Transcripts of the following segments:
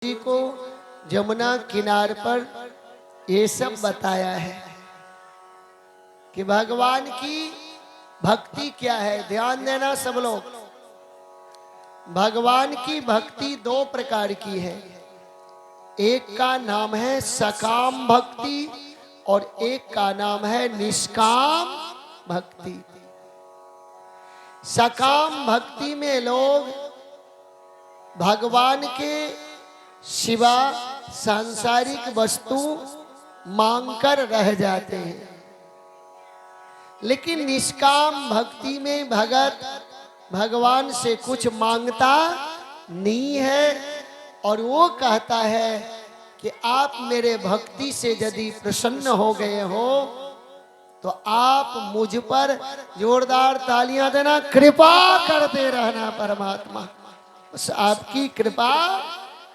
जी को जमुना किनार पर ये सब बताया है कि भगवान की भक्ति क्या है। ध्यान देना सब लोग, भगवान की भक्ति दो प्रकार की है। एक का नाम है सकाम भक्ति और एक का नाम है निष्काम भक्ति। सकाम भक्ति में लोग भगवान के सिवा सांसारिक वस्तु मांगकर रह जाते हैं, लेकिन निष्काम भक्ति में भगत भगवान से कुछ मांगता नहीं है और वो कहता है कि आप मेरे भक्ति से यदि प्रसन्न हो गए हो तो आप मुझ पर जोरदार तालियां देना, कृपा करते रहना परमात्मा, बस आपकी कृपा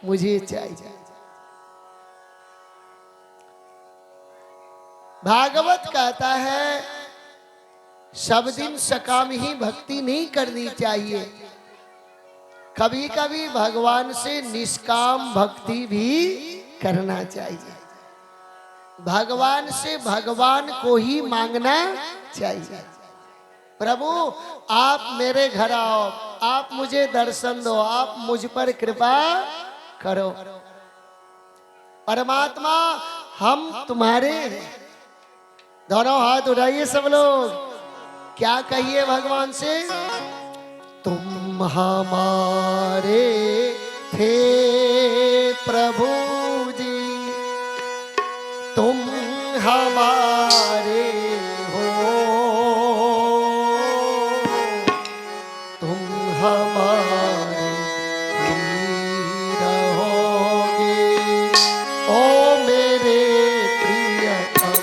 मुझे चाहिए। भागवत कहता है सब दिन सकाम ही भक्ति नहीं करनी चाहिए, कभी कभी भगवान से निष्काम भक्ति भी करना चाहिए। भगवान से भगवान को ही मांगना चाहिए। प्रभु आप मेरे घर आओ, आप मुझे दर्शन दो, आप मुझ पर कृपा करो। परमात्मा हम तुम्हारे हैं। दोनों हाथ उठाइए सब लोग, क्या कहिए भगवान से? तुम हमारे थे प्रभु जी, तुम हमारे हो, तुम हमारे ही रहोगे ओ मेरे प्रियतम।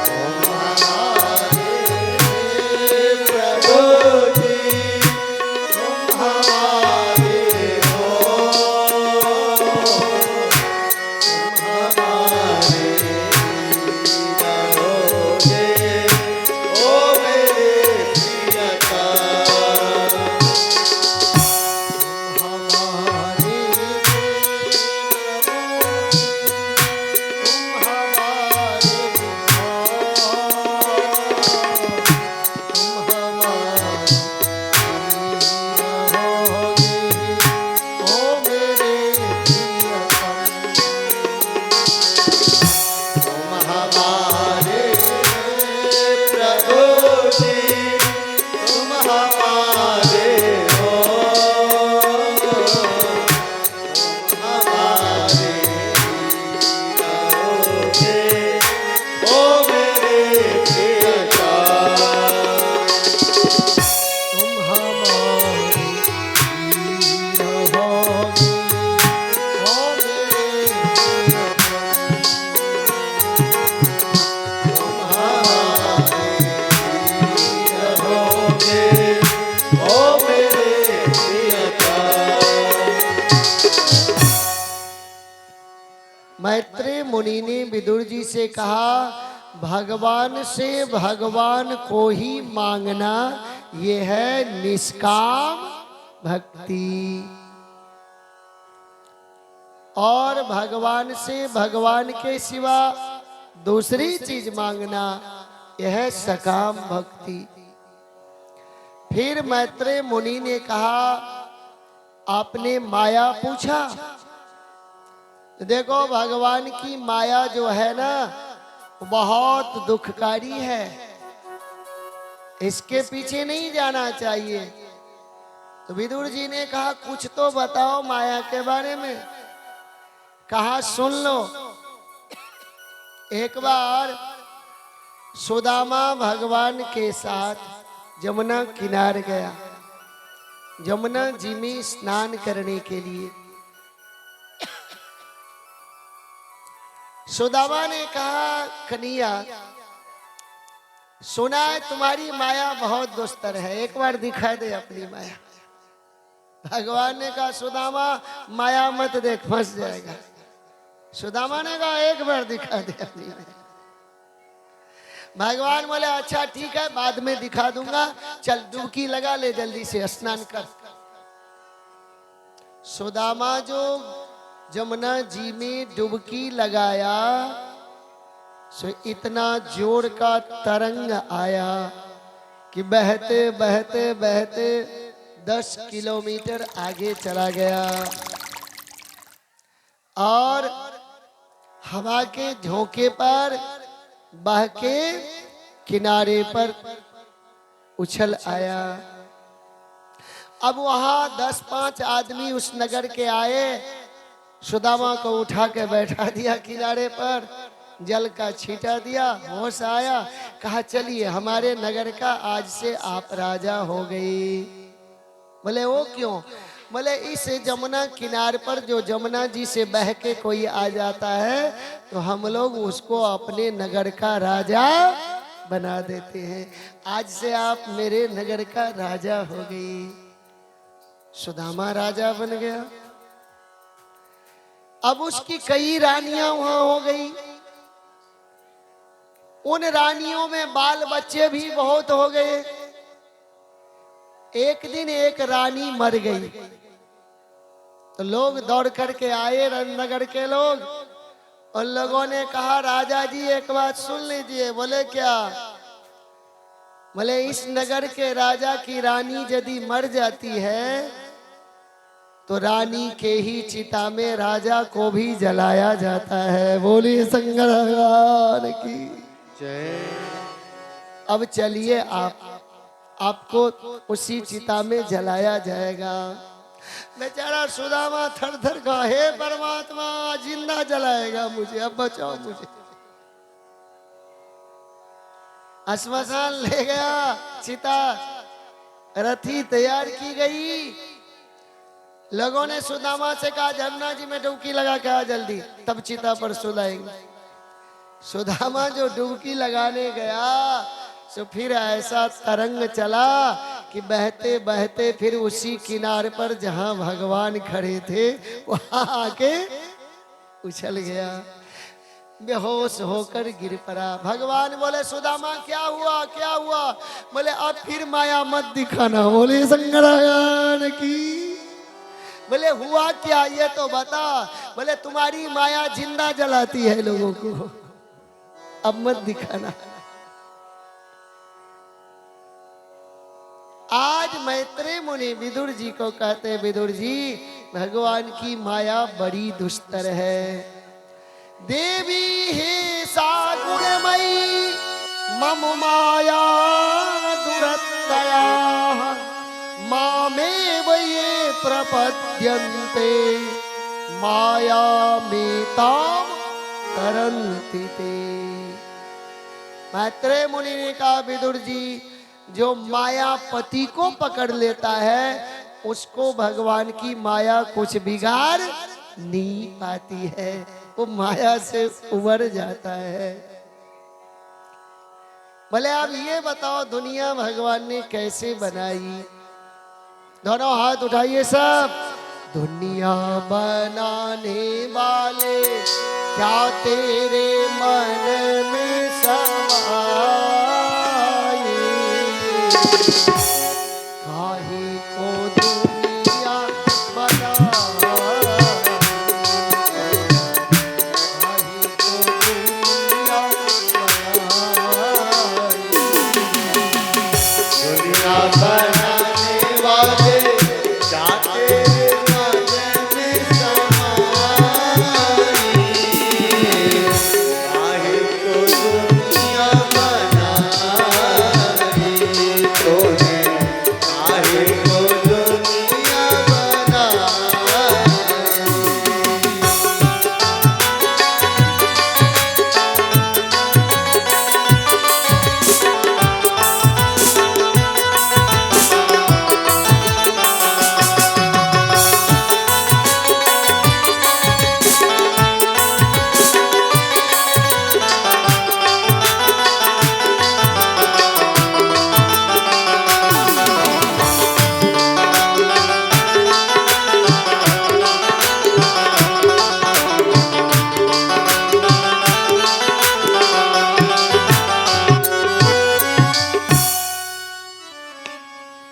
तुम हमारे प्रभु जी, तुम हमारे हो, तुम हमारे ही रहोगे ओ मेरे मैत्रेय मुनि ने विदुर जी से कहा भगवान से भगवान को ही मांगना ये है निष्काम भक्ति, और भगवान से भगवान के सिवा दूसरी चीज मांगना यह है सकाम भक्ति। फिर मैत्रेय मुनि ने कहा आपने माया पूछा, देखो भगवान की माया जो है ना बहुत दुखकारी है, इसके पीछे नहीं जाना चाहिए। तो विदुर जी ने कहा कुछ तो बताओ माया के बारे में। कहा सुन लो। एक बार सुदामा भगवान के साथ जमुना किनार गया, जमुना जी में स्नान करने के लिए। सुदामा ने कहा कन्हैया सुना है तुम्हारी माया बहुत दुस्तर है, एक बार दिखा दे अपनी माया। भगवान ने कहा सुदामा माया मत देख फंस जाएगा। सुदामा ने कहा एक बार दिखा दे अपनी माया। भगवान बोले अच्छा ठीक है बाद में दिखा दूंगा, चल डुबकी लगा ले जल्दी से स्नान कर। सुदामा जो जमुना जी में डुबकी लगाया, सो इतना जोर का तरंग आया कि बहते बहते बहते 10 किलोमीटर आगे चला गया और हवा के झोंके पर बह के किनारे पर उछल आया। अब वहां 10-5 आदमी उस नगर के आए, सुदामा को उठा के बैठा दिया किनारे पर, जल का छींटा दिया, होश आया, कहा चलिए हमारे नगर का आज से आप राजा हो गई। बोले वो क्यों? बोले इस जमुना किनारे पर जो जमुना जी से बह के कोई आ जाता है तो हम लोग उसको अपने नगर का राजा बना देते हैं, आज से आप मेरे नगर का राजा हो गई। सुदामा राजा बन गया। अब उसकी कई रानियां वहां हो गई, उन रानियों में बाल बच्चे भी बहुत हो गए। एक दिन एक रानी मर गई तो लोग दौड़ करके आए, रणनगर के लोग, और लोगों ने कहा राजा जी एक बात सुन लीजिए। बोले क्या? बोले इस नगर के राजा की रानी यदि मर जाती है तो रानी के ही चिता में राजा को भी जलाया जाता है। बोलिए शंकर भगवान की जय। अब चलिए आपको उसी चिता में जलाया जाएगा। बेचारा सुदामा थर थर का, हे परमात्मा जिंदा जलाएगा मुझे, अब बचाओ मुझे। श्मशान ले गया, चिता रथी तैयार की गई। लोगों ने सुदामा से कहा जमुना जी में डुबकी लगा के आ जल्दी, तब चिता पर सुलाएंगे। सुदामा जो डुबकी लगाने गया तो फिर ऐसा तरंग चला कि बहते बहते फिर उसी किनारे पर जहां भगवान खड़े थे वहां आके उछल गया, बेहोश होकर गिर पड़ा। भगवान बोले सुदामा क्या हुआ क्या हुआ? बोले अब फिर माया मत दिखाना। बोले शंकर भगवान की। बोले हुआ क्या ये तो बता। बोले तुम्हारी माया जिंदा जलाती है लोगों को, अब मत दिखाना। आज मैत्रेय मुनि विदुर जी को कहते, विदुर जी भगवान की माया बड़ी दुस्तर है। देवी हे सा गुणमयी मम माया दुरतया मामेव ये प्रपद्यन्ते माया में ताम तरन्ति ते। मैत्रेय मुनि ने कहा विदुर जी जो मायापति को पकड़ लेता है उसको भगवान की माया कुछ बिगाड़ नहीं पाती है, वो माया से उबर जाता है। भले आप ये बताओ दुनिया भगवान ने कैसे बनाई? दोनों हाथ उठाइए सब। दुनिया बनाने वाले क्या तेरे मन में समाए, काहे को दुनिया बनाई, काहे को दुनिया बनाई। दुनिया बनाने वाले क्या तेरे मन में समाई, काहे को दुनिया बनाई तूने, काहे को दुनिया बनाई।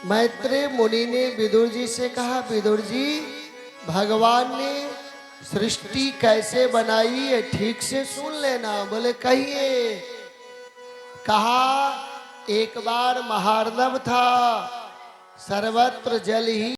मैत्रेय मुनि ने विदुर जी से कहा विदुर जी भगवान ने सृष्टि कैसे बनाई है ठीक से सुन लेना। बोले कहिए। कहा एक बार महार्णव था, सर्वत्र जल ही